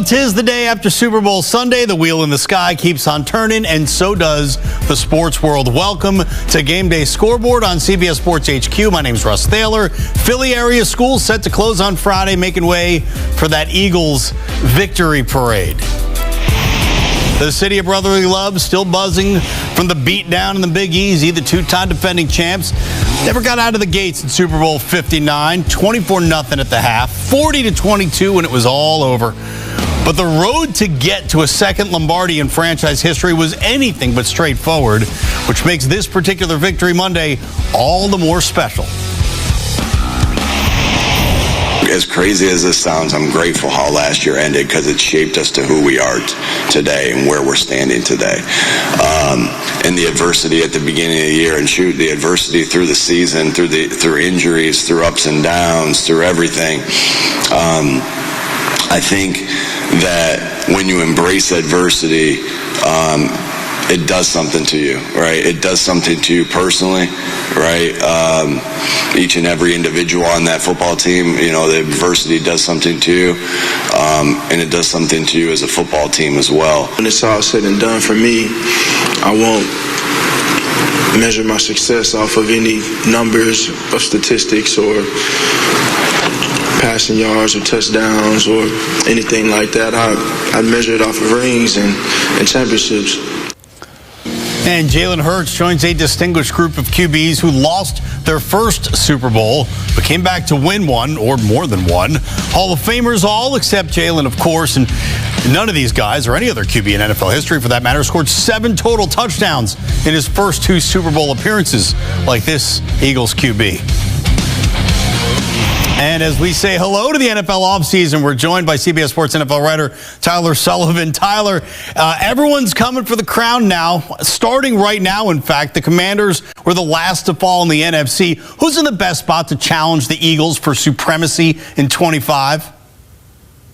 Well, 'tis the day after Super Bowl Sunday. The wheel in the sky keeps on turning, and so does the sports world. Welcome to Game Day Scoreboard on CBS Sports HQ. My name's Russ Thaler. Philly area schools set to close on Friday, making way for that Eagles victory parade. The city of brotherly love still buzzing from the beatdown in the Big Easy. The two-time defending champs never got out of the gates in Super Bowl 59, 24-0 at the half, 40-22 when it was all over. But the road to get to a second Lombardi in franchise history was anything but straightforward, which makes this particular Victory Monday all the more special. As crazy as this sounds, I'm grateful how last year ended because it shaped us to who we are today and where we're standing today. And the adversity at the beginning of the year, and the adversity through the season, through injuries, through ups and downs, through everything. I think that when you embrace adversity, it does something to you, right? It does something to you personally, right? Each and every individual on that football team, you know, the adversity does something to you, and it does something to you as a football team as well. When it's all said and done for me, I won't measure my success off of any numbers or statistics or passing yards or touchdowns or anything like that. I measure it off of rings and championships. And Jalen Hurts joins a distinguished group of QBs who lost their first Super Bowl, but came back to win one, or more than one. Hall of Famers all, except Jalen, of course, and none of these guys, or any other QB in NFL history for that matter, scored 7 total touchdowns in his first 2 Super Bowl appearances like this Eagles QB. And as we say hello to the NFL offseason, we're joined by CBS Sports NFL writer Tyler Sullivan. Tyler, everyone's coming for the crown now. Starting right now, in fact, the Commanders were the last to fall in the NFC. Who's in the best spot to challenge the Eagles for supremacy in 25?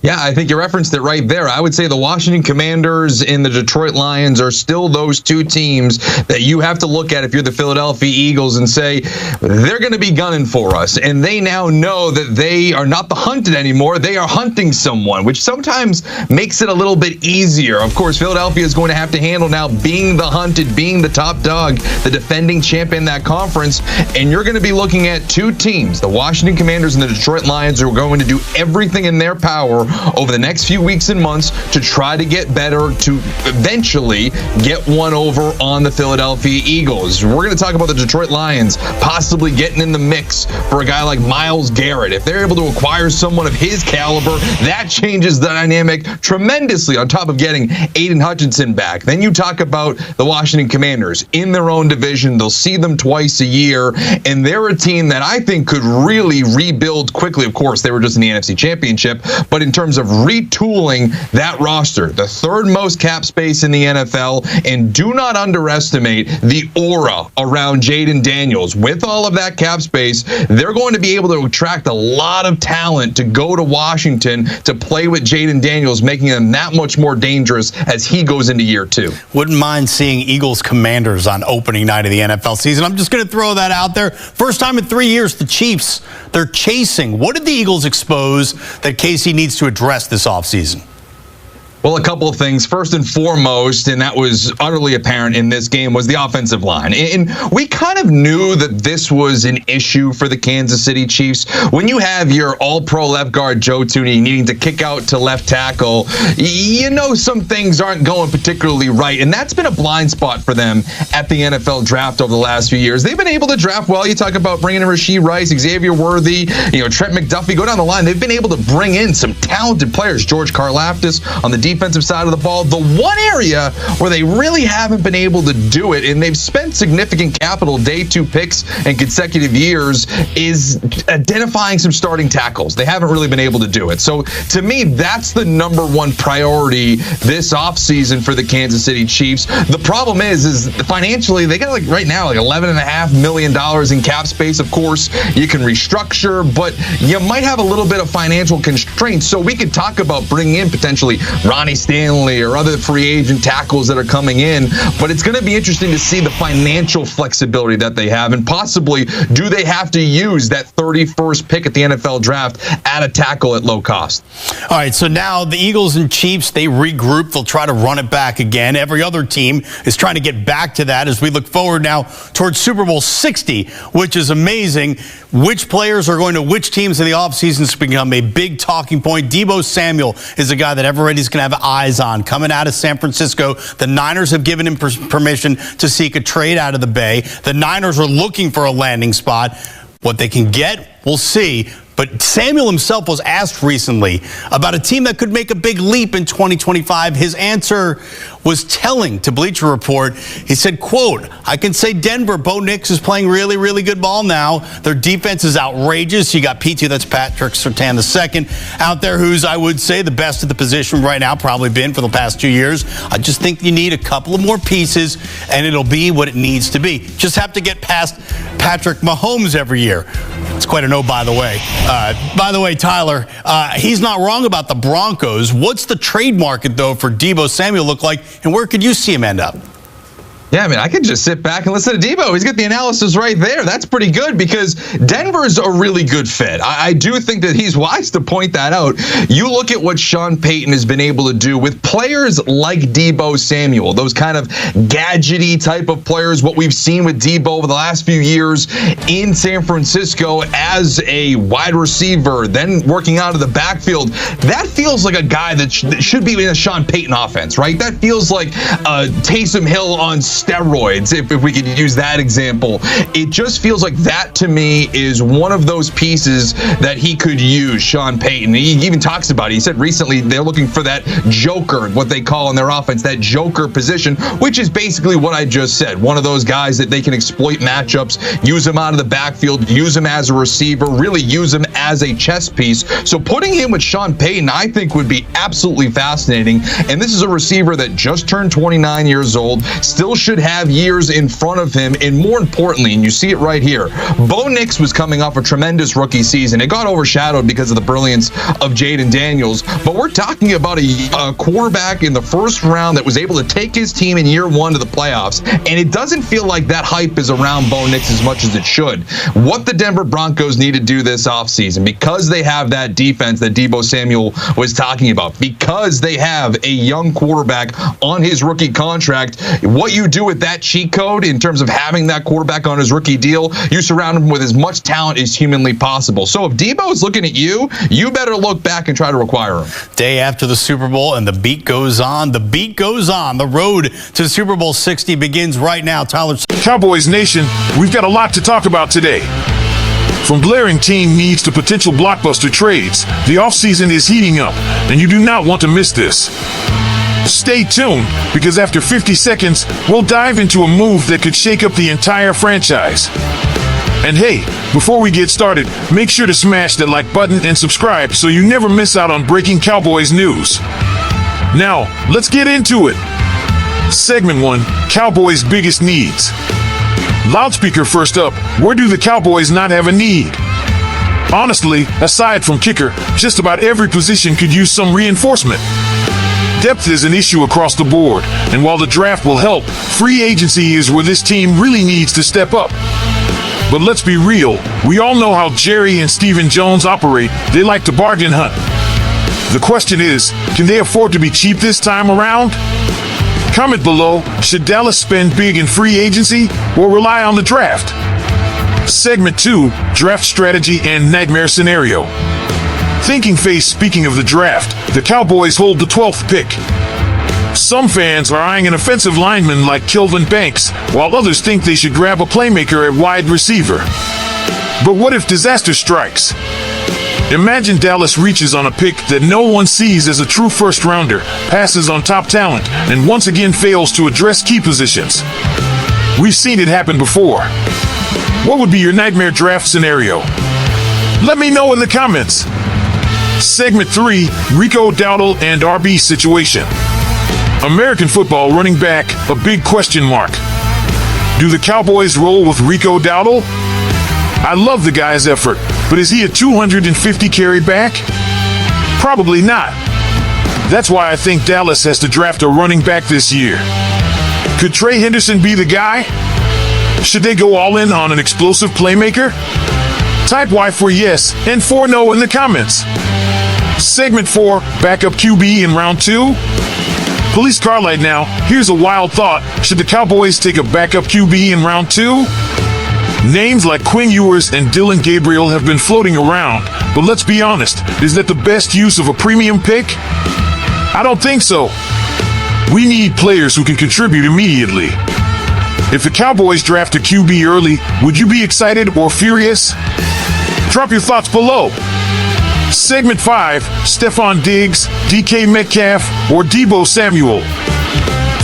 Yeah, I think you referenced it right there. I would say the Washington Commanders and the Detroit Lions are still those two teams that you have to look at if you're the Philadelphia Eagles and say, they're going to be gunning for us. And they now know that they are not the hunted anymore. They are hunting someone, which sometimes makes it a little bit easier. Of course, Philadelphia is going to have to handle now being the hunted, being the top dog, the defending champion in that conference. And you're going to be looking at two teams, the Washington Commanders and the Detroit Lions, who are going to do everything in their power over the next few weeks and months to try to get better, to eventually get one over on the Philadelphia Eagles. We're going to talk about the Detroit Lions possibly getting in the mix for a guy like Myles Garrett. If they're able to acquire someone of his caliber, that changes the dynamic tremendously on top of getting Aiden Hutchinson back. Then you talk about the Washington Commanders in their own division. They'll see them twice a year, and they're a team that I think could really rebuild quickly. Of course, they were just in the NFC Championship, but in terms of retooling that roster, the third most cap space in the NFL, and do not underestimate the aura around Jaden Daniels. With all of that cap space, they're going to be able to attract a lot of talent to go to Washington to play with Jaden Daniels, making them that much more dangerous as he goes into year 2. Wouldn't mind seeing Eagles Commanders on opening night of the NFL season. I'm just going to throw that out there. First time in 3 years, the Chiefs, they're chasing. What did the Eagles expose that KC needs to address this offseason? Well, a couple of things. First and foremost, and that was utterly apparent in this game, was the offensive line. And we kind of knew that this was an issue for the Kansas City Chiefs. When you have your all-pro left guard Joe Thuney needing to kick out to left tackle, you know some things aren't going particularly right. And that's been a blind spot for them at the NFL draft over the last few years. They've been able to draft well. You talk about bringing in Rashee Rice, Xavier Worthy, Trent McDuffie, go down the line. They've been able to bring in some talented players. George Karlaftis on the defensive side of the ball. The one area where they really haven't been able to do it, and they've spent significant capital, day 2 picks in consecutive years, is identifying some starting tackles. They haven't really been able to do it. So to me, that's the number one priority this offseason for the Kansas City Chiefs. The problem is financially, they got right now $11.5 million in cap space. Of course, you can restructure, but you might have a little bit of financial constraints. So we could talk about bringing in potentially Ronnie Stanley or other free agent tackles that are coming in. But it's going to be interesting to see the financial flexibility that they have, and possibly do they have to use that 31st pick at the NFL draft at a tackle at low cost. All right, so now the Eagles and Chiefs, they regroup. They'll try to run it back again. Every other team is trying to get back to that as we look forward now towards Super Bowl 60, which is amazing. Which players are going to which teams in the offseason has become a big talking point. Deebo Samuel is a guy that everybody's going to have eyes on. Coming out of San Francisco, the Niners have given him permission to seek a trade out of the Bay. The Niners are looking for a landing spot. What they can get, we'll see. But Samuel himself was asked recently about a team that could make a big leap in 2025. His answer was telling to Bleacher Report. He said, quote, "I can say Denver. Bo Nix is playing really, really good ball now. Their defense is outrageous. You got P2, that's Patrick Surtain II, out there who's, I would say, the best at the position right now, probably been for the past 2 years. I just think you need a couple of more pieces, and it'll be what it needs to be. Just have to get past Patrick Mahomes every year." It's quite a no, by the way. By the way, Tyler, he's not wrong about the Broncos. What's the trade market, though, for Deebo Samuel look like, and where could you see him end up? Yeah, I mean, I could just sit back and listen to Deebo. He's got the analysis right there. That's pretty good because Denver's a really good fit. I do think that he's wise to point that out. You look at what Sean Payton has been able to do with players like Deebo Samuel, those kind of gadgety type of players, what we've seen with Deebo over the last few years in San Francisco as a wide receiver, then working out of the backfield. That feels like a guy that should be in a Sean Payton offense, right? That feels like Taysom Hill on steroids, if we could use that example. It just feels like that to me is one of those pieces that he could use, Sean Payton. He even talks about it. He said recently they're looking for that joker, what they call in their offense, that joker position, which is basically what I just said. One of those guys that they can exploit matchups, use him out of the backfield, use him as a receiver, really use him as a chess piece. So putting him with Sean Payton, I think, would be absolutely fascinating. And this is a receiver that just turned 29 years old, still should have years in front of him, and more importantly, and you see it right here, Bo Nix was coming off a tremendous rookie season. It got overshadowed because of the brilliance of Jaden Daniels, but we're talking about a quarterback in the first round that was able to take his team in year one to the playoffs, and it doesn't feel like that hype is around Bo Nix as much as it should. What the Denver Broncos need to do this offseason, because they have that defense that Deebo Samuel was talking about, because they have a young quarterback on his rookie contract, what you do with that cheat code in terms of having that quarterback on his rookie deal, you surround him with as much talent as humanly possible. So if Deebo is looking at you, you better look back and try to acquire him. Day after the Super Bowl, and the beat goes on. The beat goes on. The road to Super Bowl 60 begins right now. Tyler. Cowboys Nation, we've got a lot to talk about today. From glaring team needs to potential blockbuster trades, the offseason is heating up, and you do not want to miss this. Stay tuned, because after 50 seconds, we'll dive into a move that could shake up the entire franchise. And hey, before we get started, make sure to smash that like button and subscribe so you never miss out on breaking Cowboys news. Now, let's get into it. Segment 1, Cowboys' biggest needs. Loudspeaker first up, where do the Cowboys not have a need? Honestly, aside from kicker, just about every position could use some reinforcement. Depth is an issue across the board, and while the draft will help, free agency is where this team really needs to step up. But let's be real, we all know how Jerry and Stephen Jones operate. They like to bargain hunt. The question is, can they afford to be cheap this time around? Comment below, should Dallas spend big in free agency or rely on the draft? Segment 2, Draft Strategy and Nightmare Scenario. Thinking face, speaking of the draft, the Cowboys hold the 12th pick. Some fans are eyeing an offensive lineman like Kelvin Banks, while others think they should grab a playmaker at wide receiver. But what if disaster strikes? Imagine Dallas reaches on a pick that no one sees as a true first-rounder, passes on top talent, and once again fails to address key positions. We've seen it happen before. What would be your nightmare draft scenario? Let me know in the comments. Segment 3, Rico Dowdle and RB situation. American football running back, a big question mark. Do the Cowboys roll with Rico Dowdle? I love the guy's effort, but is he a 250 carry back? Probably not. That's why I think Dallas has to draft a running back this year. Could Trey Henderson be the guy? Should they go all in on an explosive playmaker? Type Y for yes and for no in the comments. Segment 4, backup QB in round 2. Police Carlight now. Here's a wild thought. Should the Cowboys take a backup QB in round 2? Names like Quinn Ewers and Dylan Gabriel have been floating around, but let's be honest, is that the best use of a premium pick? I don't think so. We need players who can contribute immediately. If the Cowboys draft a QB early, would you be excited or furious? Drop your thoughts below. Segment 5, Stephon Diggs, DK Metcalf, or Deebo Samuel.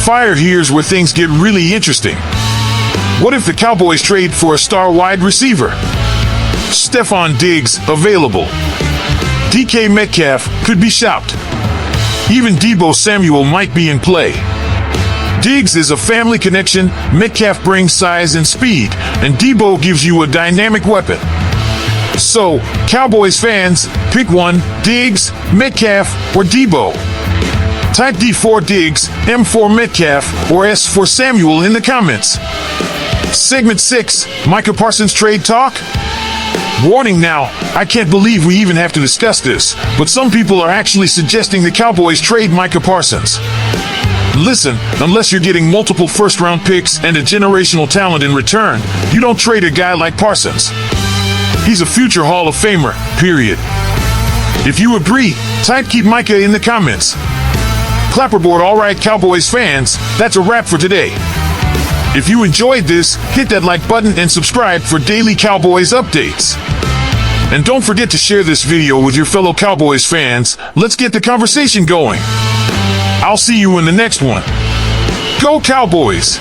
Fire here's where things get really interesting. What if the Cowboys trade for a star wide receiver? Stephon Diggs available. DK Metcalf could be shopped. Even Deebo Samuel might be in play. Diggs is a family connection, Metcalf brings size and speed, and Deebo gives you a dynamic weapon. So, Cowboys fans, pick one, Diggs, Metcalf, or Deebo. Type D for Diggs, M for Metcalf, or S for Samuel in the comments. Segment 6, Micah Parsons trade talk. Warning now, I can't believe we even have to discuss this, but some people are actually suggesting the Cowboys trade Micah Parsons. Listen, unless you're getting multiple first-round picks and a generational talent in return, you don't trade a guy like Parsons. He's a future Hall of Famer, period. If you agree, type keep Micah in the comments. Clapperboard, all right, Cowboys fans, that's a wrap for today. If you enjoyed this, hit that like button and subscribe for daily Cowboys updates. And don't forget to share this video with your fellow Cowboys fans. Let's get the conversation going. I'll see you in the next one. Go Cowboys!